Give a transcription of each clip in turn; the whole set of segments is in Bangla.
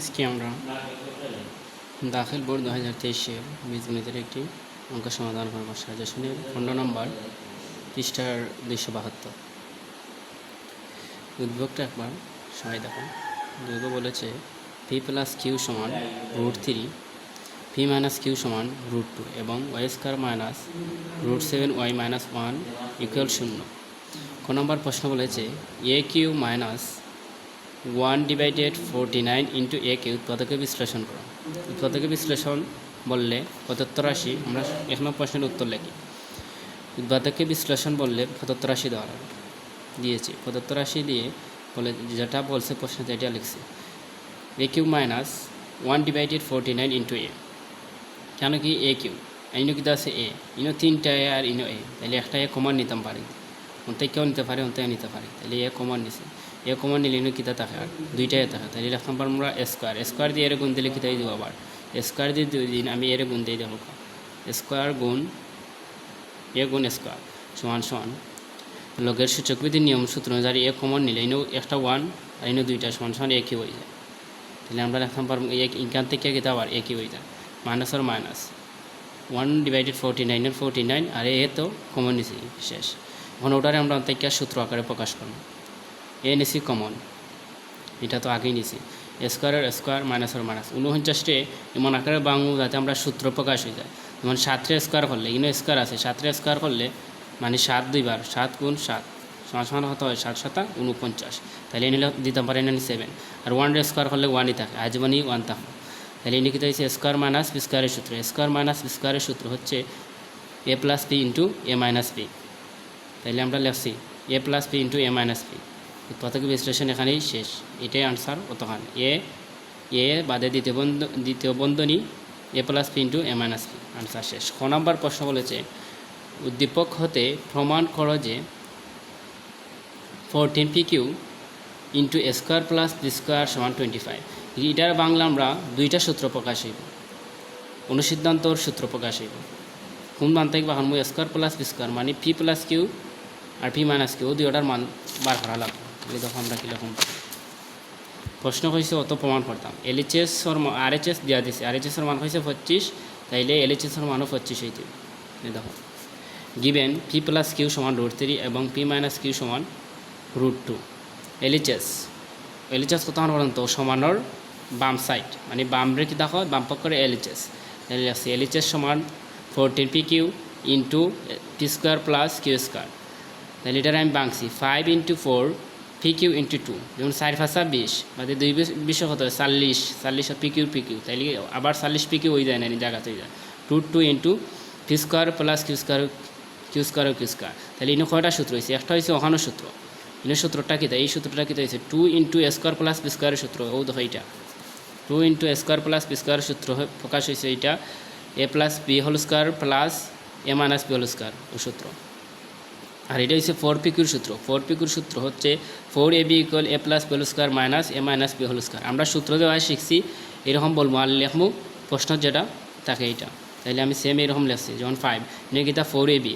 আজকে আমরা দাখিল বোর্ড 2023-এর বীজগণিতের একটি অঙ্ক সমাধান করব। সাজেশনের 15 নম্বর পৃষ্ঠার 272। উদ্ভবটা একবার সবাই দেখো। দুর্গ বলেছে পি প্লাস কিউ সমান √3, পি মাইনাস কিউ সমান √2 এবং Y square minus √7y minus 1 equal 0। ক নম্বর প্রশ্ন বলেছে A Q minus 1/49 into A কে উৎপাদকে বিশ্লেষণ করো। উৎপাদকে বিশ্লেষণ বললে প্রদত্ত রাশি, আমরা এখনো প্রশ্নের উত্তর লিখি। উৎপাদকে বিশ্লেষণ বললে প্রদত্ত রাশি দেওয়া দিয়েছি, প্রদত্ত রাশি দিয়ে বলে যেটা বলছে প্রশ্নে এটা লিখছি। এ কিউ মাইনাস 1/49 ইন্টু এ, কেন কি এ কিউ ইনো কিন্তু আছে এ, ইনো 3টা এ আর ইনো এ, তাহলে একটা এ কমন নিতাম পারি, অন্তে কেউ নিতে পারে, অন্তে নিতে পারে, তাহলে এ কমন নিছে। এ কমন নিলে ইনো কিতা থাকে আর দুইটাই থাকে, তাহলে লিখতাম পার আমরা স্কোয়ার দিয়ে এর গুণ দিলে কিতাই দিব, আবার স্কোয়ার দিয়ে 2 দিন আমি এর গুণ দিয়ে দেবো। স্কোয়ার গুণ এ গুণ স্কোয়ার সমান সমান লগের সূচকবিধির নিয়ম সূত্র অনুযায়ী এ কমন নিলে ইনো একটা 1 আর ইনো 2টা সমান সমান একই হয়ে যায়। তাহলে আমরা লিখতাম পার এখান থেকে কিতা আবার একই হয়ে যায়, মাইনাস আর মাইনাস 1/49 এর 49 আর এ তো কমন নিছি শেষ। এখন ওটারে আমরা অন্তত সূত্র আকারে প্রকাশ করব। এ নিছি কমন, এটা তো আগেই নিছি, স্কোয়ারের স্কোয়ার মাইনাস আর মাইনাস 49টে এমন আকারে বাংলা যাতে আমরা সূত্র প্রকাশ হয়ে যায়। যেমন 7 স্কোয়ার করলে ইনো স্কোয়ার আছে, 7 স্কোয়ার করলে মানে 7 দুইবার 7 গুণ 7 সমান হতে হয় 7 7 49, তাহলে এনে দিতে পারেন 7। আর 1 স্কোয়ার করলে 1ই থাকে, আজীবনই 1 থাকে। তাহলে এনে কিতা হচ্ছে স্কোয়ার মাইনাস বি স্কোয়ারের সূত্র। স্কোয়ার মাইনাস বি স্কোয়ারের সূত্র হচ্ছে A plus P into A minus P. তাইলে আমরা লিখছি এ প্লাস পি ইন্টু এ মাইনাস পি। উৎপাদক বিশ্লেষণ এখানেই শেষ, এটাই আনসার অতখান। এ বাদে দ্বিতীয় বন্ধনী এ প্লাস পি ইন্টু এ মাইনাস পি, আনসার শেষ। খ নম্বর প্রশ্ন বলেছে উদ্দীপক হতে প্রমাণ করো যে 14pq into A square plus B square সমান 25। এটার বাংলা আমরা দুইটা সূত্র প্রকাশ হইব, অনুসিদ্ধান্তর সূত্র প্রকাশ হইব। কোন মান থেকে বাহান এ স্কোয়ার প্লাস বি স্কোয়ার মানে P plus Q R P minus Q দুইটার মান বার করা লাগবে। দেখো আমরা কীরকম প্রশ্ন হয়েছে অত প্রমাণ করতাম। এলএইচএসর আরএইচএস দেওয়া দিয়েছে, আরএইচএসের মান হয়েছে 25, তাইলে এলএইচএসের মানও 25 হইতে। দেখো গিভেন পি প্লাস কিউ সমান √3 এবং পি মাইনাস কিউ সমান √2। এলএইচএস কত পর্যন্ত সমানোর বাম সাইড মানে বাম রেখে দেখো বাম পক্ষে এলএইচএস, তাহলে আছে এলএইচএস সমান 14pq into P square plus Q square. তাহলে এটার আমি বাংছি 5 × 4 pq × 2, যেমন 4 5 20 মানে 2 কত হয় 40 pq, তাইলে আবার 40pq হয়ে যায় না, জায়গাতে হয়ে যায় 2 into P square plus Q square, তাহলে ইনো কয়টা সূত্র হয়েছে, একটা হয়েছে ওখানো সূত্র। ইনো সূত্রটা কী, এই সূত্রটা কী হয়েছে 2 into A square plus B স্কোয়ারের সূত্র। ও দেখো এইটা 2 into A square plus B স্কোয়ারের সূত্র প্রকাশ হয়েছে, এইটা A plus B whole square plus A minus B whole square ও সূত্র। আর এটা হচ্ছে 4pqর সূত্র। 4pqর সূত্র হচ্ছে 4ab = a plus B whole square minus A minus B whole square. আমরা সূত্র দেওয়া শিখছি, এরকম বলবো আর লেখবো প্রশ্ন যেটা থাকে এইটা। তাইলে আমি সেম এরকম লিখছি, যেমন 5 নেকিতা 4ab,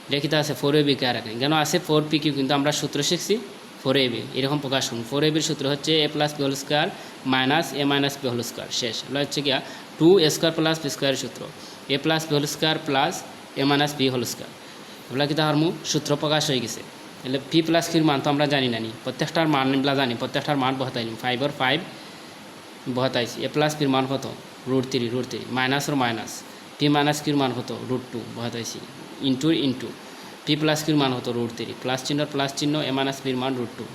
এটা কিতা আছে 4ab কে রাখেন কেন আছে 4pq, কিন্তু আমরা সূত্র শিখছি 4ab, এরকম প্রকাশ করুন। 4ab সূত্র হচ্ছে A plus B whole square minus A minus B whole square শেষ। এগুলো হচ্ছে গিয়া 2 এ স্কোয়ার প্লাস বি স্কোয়ারের সূত্র, A plus B whole square plus A minus B whole square. এগুলো কিন্তু হারমু সূত্র প্রকাশ হয়ে গেছে। তাহলে পি প্লাস কিউর মান তো আমরা জানি না, প্রত্যেকটার মান এগুলো জানি, প্রত্যেকটার মান বহাতাইলাম 5 5 বহাতাইছি। এ প্লাস কিউর মান কত √3 মাইনাস ওর মাইনাস, পি মাইনাস কিউর মান কত √2 বহাতাইছি ইন্টু পি প্লাস কিউর মান কত √3, প্লাস চিহ্ন এ মাইনাস পির মান √2।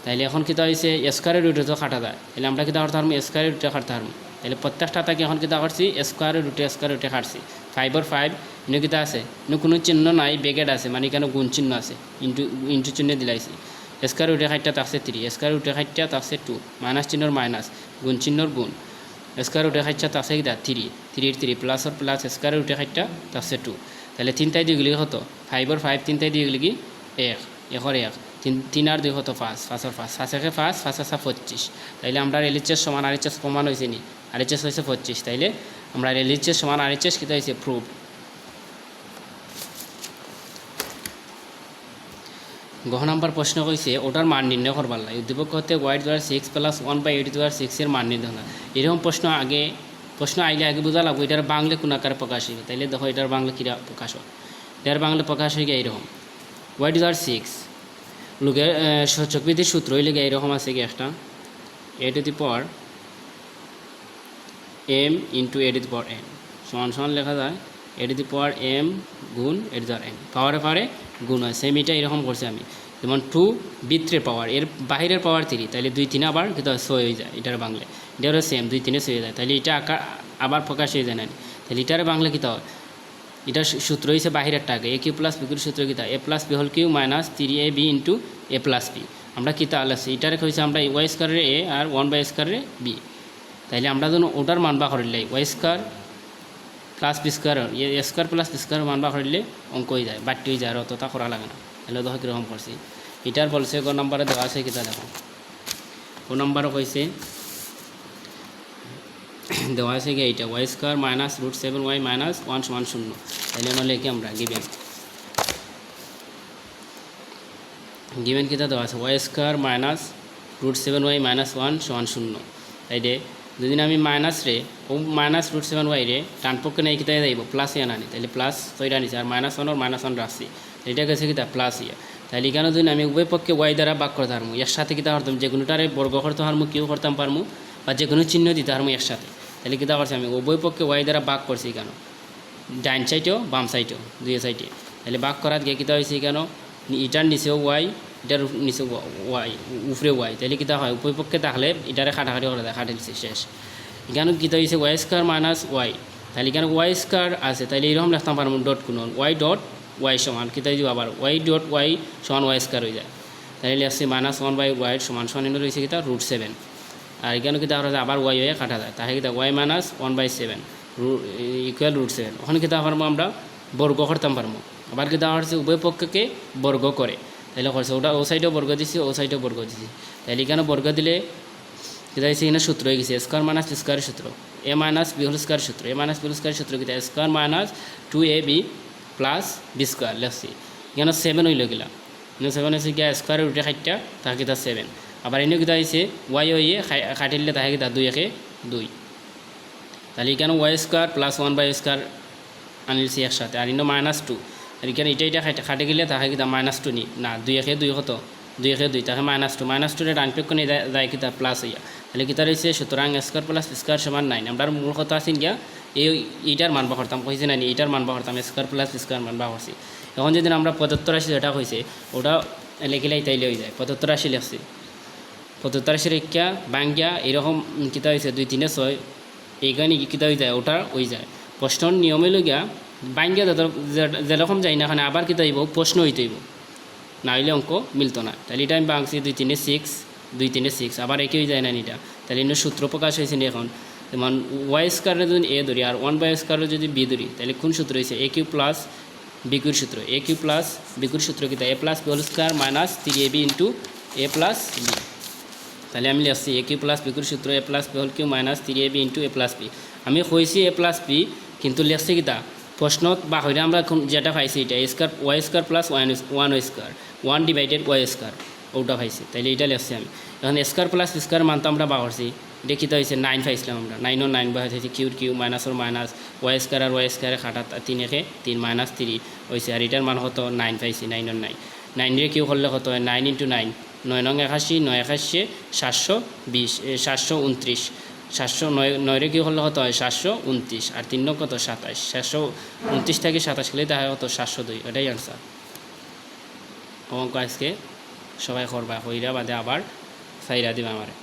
তাইলে এখন কিতা হয়েছে স্কোয়ারের রুটে তো কাটা যায়, তাহলে আমরা কিতা করতে পারবো স্কোয়ারের রুটে কাটতে পারবো। তাহলে প্রত্যেকটা তাকে এখন কিতা করছি স্কোয়ারের রুটে কাটছি। 5 5 ইনো কিতা আছে, ইনো কোনো চিহ্ন নাই, বেগেট আছে মানে কেন গুণ চিহ্ন আছে, ইন্টু চিহ্ন দিলাইছি। স্কোয়ার রুটে খাইটা থাকছে 3, স্কোয়ার রুটে খাইটা থাকছে 2, মাইনাস চিহ্নর মাইনাস, গুণ চিহ্নর গুণ, স্কোয়ার রুটে খাইটা থাকছে কিতা 3 প্লাস স্কোয়ার রুটে খাইটা থাকছে 2। তাহলে 3 তাই 2 গেলে কত 5 5 3 তাই 2 গেলে কি 1 1 3 আর 2 কত 5 5 5 5 25। তাইলে আমরা এলএইচএস সমান আরএইচএস প্রমাণ হয়েছে নি, আরএইচএস হয়েছে 25। তাইলে আমরা এলএইচএস সমান আরএইচএস কিতা হয়েছে প্রুভ। গহ নাম্বার প্রশ্ন কইছে ওটার মান নির্ণয় করবার লাগে উদ্দীপক হতে ওয়াই টু পাওয়ার 6 প্লাস 1/8 টু পাওয়ার 6 এর মান নির্ণয় হয়। এরকম প্রশ্ন আইলে আগে বোঝা লাগবে এটার বাংলা কোন আকারে প্রকাশ হবে। তাইলে দেখো এটার বাংলা কীরা প্রকাশ হয়। এটার বাংলা প্রকাশ হয়ে গিয়ে এইরকম ওয়াই টু পাওয়ার 6 লোকের চক্রবৃদ্ধির সূত্র হইলে গিয়ে এইরকম আছে কি একটা A to the power M into A to the power N সমান সমান লেখা যায় এ টু দি পাওয়ার এম গুণ এ টু দি পাওয়ার এন পাওয়ারে গুণ হয়। সেম এটা এরকম করছে আমি যেমন 2 ভিতরের পাওয়ার এর বাহিরের পাওয়ার 3 তাহলে 2 3 আবার কিন্তু 6 হয়ে যায়। এটার বাংলা এটারও সেম 2 3 6 হয়ে যায়। তাহলে এটা আবার প্রকাশ হয়ে যায় না। তাহলে এটার বাংলা কী হয় এটার সূত্র হয়েছে বাহিরের টাকা এ কিউ প্লাস বিকুর সূত্র কী A plus B whole cube minus 3ab into A plus B. আমরা কী তাহলে আছে এটারে হয়েছে আমরা ওয়াই স্কোয়ারের এ আর 1/স্কোয়ারের বি। তাইলে আমরা যখন ওটার মান বা করিলে Y square plus B square A square plus B square মান বা করিলে অঙ্ক হয়ে যায় বাড়তি হয়ে যায় আর অতটা করা লাগে না। তাহলে দেখো কীরকম করছি এটার বলছে গ নম্বরে দেওয়া আছে কিতা দেখো গ নম্বরও কইছে দেওয়া আছে কি এইটা Y square minus √7y minus 1 সমান 0। তাহলে আমরা লিখি আমরা গিভেন কিতা দেওয়া আছে Y square minus √7y minus 1 সমান 0। তাই দে যদি আমি মাইনাস রে ও মাইনাস √7y রে টান পক্ষে নেই কিতা যাইব প্লাস ইয়া নানি তাহলে প্লাস তৈরি আনিছে আর মাইনাস 1 মাইনাস 1 রাখছি এটা গেছে কিতা প্লাস ইয়া। তাহলে এখানে যদি আমি উভয় পক্ষে ওয়াই দ্বারা ভাগ করতে পারবো এর সাথে কিতা করতাম যে কোনোটারে বর্গ করতে পারবো কিউ করতাম পারবো বা যে কোনো চিহ্ন দিতে পারবো এর সাথে। তাহলে কিতা করছি আমি উভয় পক্ষে ওয়াই দ্বারা ভাগ করছি কেন ডাইন সাইডেও বাম সাইডেও দুই সাইডে। তাহলে ভাগ করার গিয়ে কিতা হয়েছে কেন এটার নিচেও ওয়াই এটার নিচে ওয়াই উপরে ওয়াই তাহলে কিতা হয় উভয় পক্ষে থাকলে এটারে খাটাখাটি করে দেয় খাটিলছে শেষ। এখানে কিতা হয়েছে ওয়াই স্কোয়ার মাইনাস ওয়াই তাহলে এখানে ওয়াই স্কোয়ার আছে তাহলে এইরকম লিখতাম পারবো ডট কোনো ওয়াই ডট ওয়াই সমান কিতা দিব আবার ওয়াই ডট ওয়াই সমান ওয়াই স্কোয়ার হয়ে যায়। তাহলে লিখছি মাইনাস 1/y সমান সমান এনে রয়েছে কিতা √7 আর এখানে কিতা করা যায় আবার ওয়াই হয়ে কাটা যায় তাহলে কিতা ওয়াই মাইনাস 1/7 ইকুয়াল √7। ওখানে কিতা পারবো আমরা বর্গ করতাম পারবো আবার কিতা হচ্ছে উভয় পক্ষকে বর্গ করে তাহলে করছে ওটা ও সাইডেও বর্গ দিছি ও সাইডেও বর্গ দিছি। তাহলে এখানে বর্গ দিলে কিতা হয়েছে এখানে সূত্র হয়ে গেছে স্কোয়ার মাইনাস বি স্কোয়ারের সূত্র A minus B whole square সূত্র A minus B whole square সূত্র কিতা square minus 2ab plus B square লেখছি এখানে 7 হইল গেলা এনে 7 হয়েছে গিয়া স্কোয়ারের উঠে 60টা তাকে কিতা 7 আবার এনে কিতা হয়েছে ওয়াই হইয়ে খাটিলে তাকে কিতা 2 একে 2 তাহলে এখানে ওয়াই স্কোয়ার প্লাস 1/স্কোয়ার আনিলছি একসাথে আর ইনো মাইনাস 2 আর এখানে এটা খাটে গেলে তাকে কিতা -2 নি না 2 একে 2 কত 2 একে 2 তাকে -2 রে ডান পক্ষ নিয়ে যায় কিতা প্লাস হইয়া তাহলে কিতা রয়েছে সুতরাং স্কোয়ার প্লাস স্কোয়ার সমান 9। আমরা মূল কথা আছেন গিয়া এইটার মান বা করতাম কইছে না এইটার মান বা করতাম স্কোয়ার প্লাস স্কোয়ার মান বা করছি। এখন যদি আমরা 75 রাশি যেটা হয়েছে ওটা লেখিলাই তাইলে হয়ে যায় 75 রাশি লেখছি 75 রাশি রেখা বাঙ্গিয়া এরকম কিতা হয়েছে 2 3 6 এইখানে কিতা হয়ে যায় ওটা হয়ে যায় প্রশ্নর নিয়মে লগিয়া বাঙ্গিয়া যেরকম যাই না এখানে আবার কিতা হইব প্রশ্ন হইতে হইব না হইলে অঙ্ক মিলতো না। তাহলে এটা আমি বাংছি 2 3 6 2 3 6 আবার একই হয়ে যায় না এটা। তাহলে এর সূত্র প্রকাশ হয়েছে না এখন যেমন ওয়াই স্কোয়ারে যদি এ ধরি আর 1/স্কোয়ারে যদি বি ধরি তাহলে কোন সূত্র হয়েছে এ কিউ প্লাস বিকুর সূত্র এ কিউ প্লাস বিকুর সূত্র কিতা A plus B whole square minus 3ab into A plus B. তাহলে আমি লিখছি এ কিউ প্লাস বিকুর সূত্র A plus B whole cube minus 3ab into A plus B. আমি কইছি এ প্লাস বি কিন্তু লিখছি কিতা প্রশ্নত বা হইলে আমরা যেটা পাইছি এটা square Y square plus 1 square 1/ওয়াই স্কোয়ার ওটা পাইছি তাইলে এটা লিখছি আমি। এখন স্কোয়ার প্লাস স্কোয়ার মান তো আমরা বা করছি এটা কিতা হয়েছে 9 পাইছিলাম আমরা 9 ও 9 বা হয়েছে কিউ মাইনাস ওর মাইনাস ওয়াই স্কোয়ার আর ওয়াই স্কোয়ারে খাটা 3 একে 3 মাইনাস 3 হয়েছে আর এটার মান কত 9 পাইছি 9 ও 9 9 রে কিউ করলে কত হয় 9 ইন্টু 9 9 নং 81 9 81 720 729 709 রে কিউ করলে কত হয় 729 আর 3 নং কত 27 729 থেকে 27 গেলে দেখা কত 702 এটাই আনসার। অঙ্ক আজকে সবাই করবা হইরা বাদে আবার সাইরা দিবা আমারে।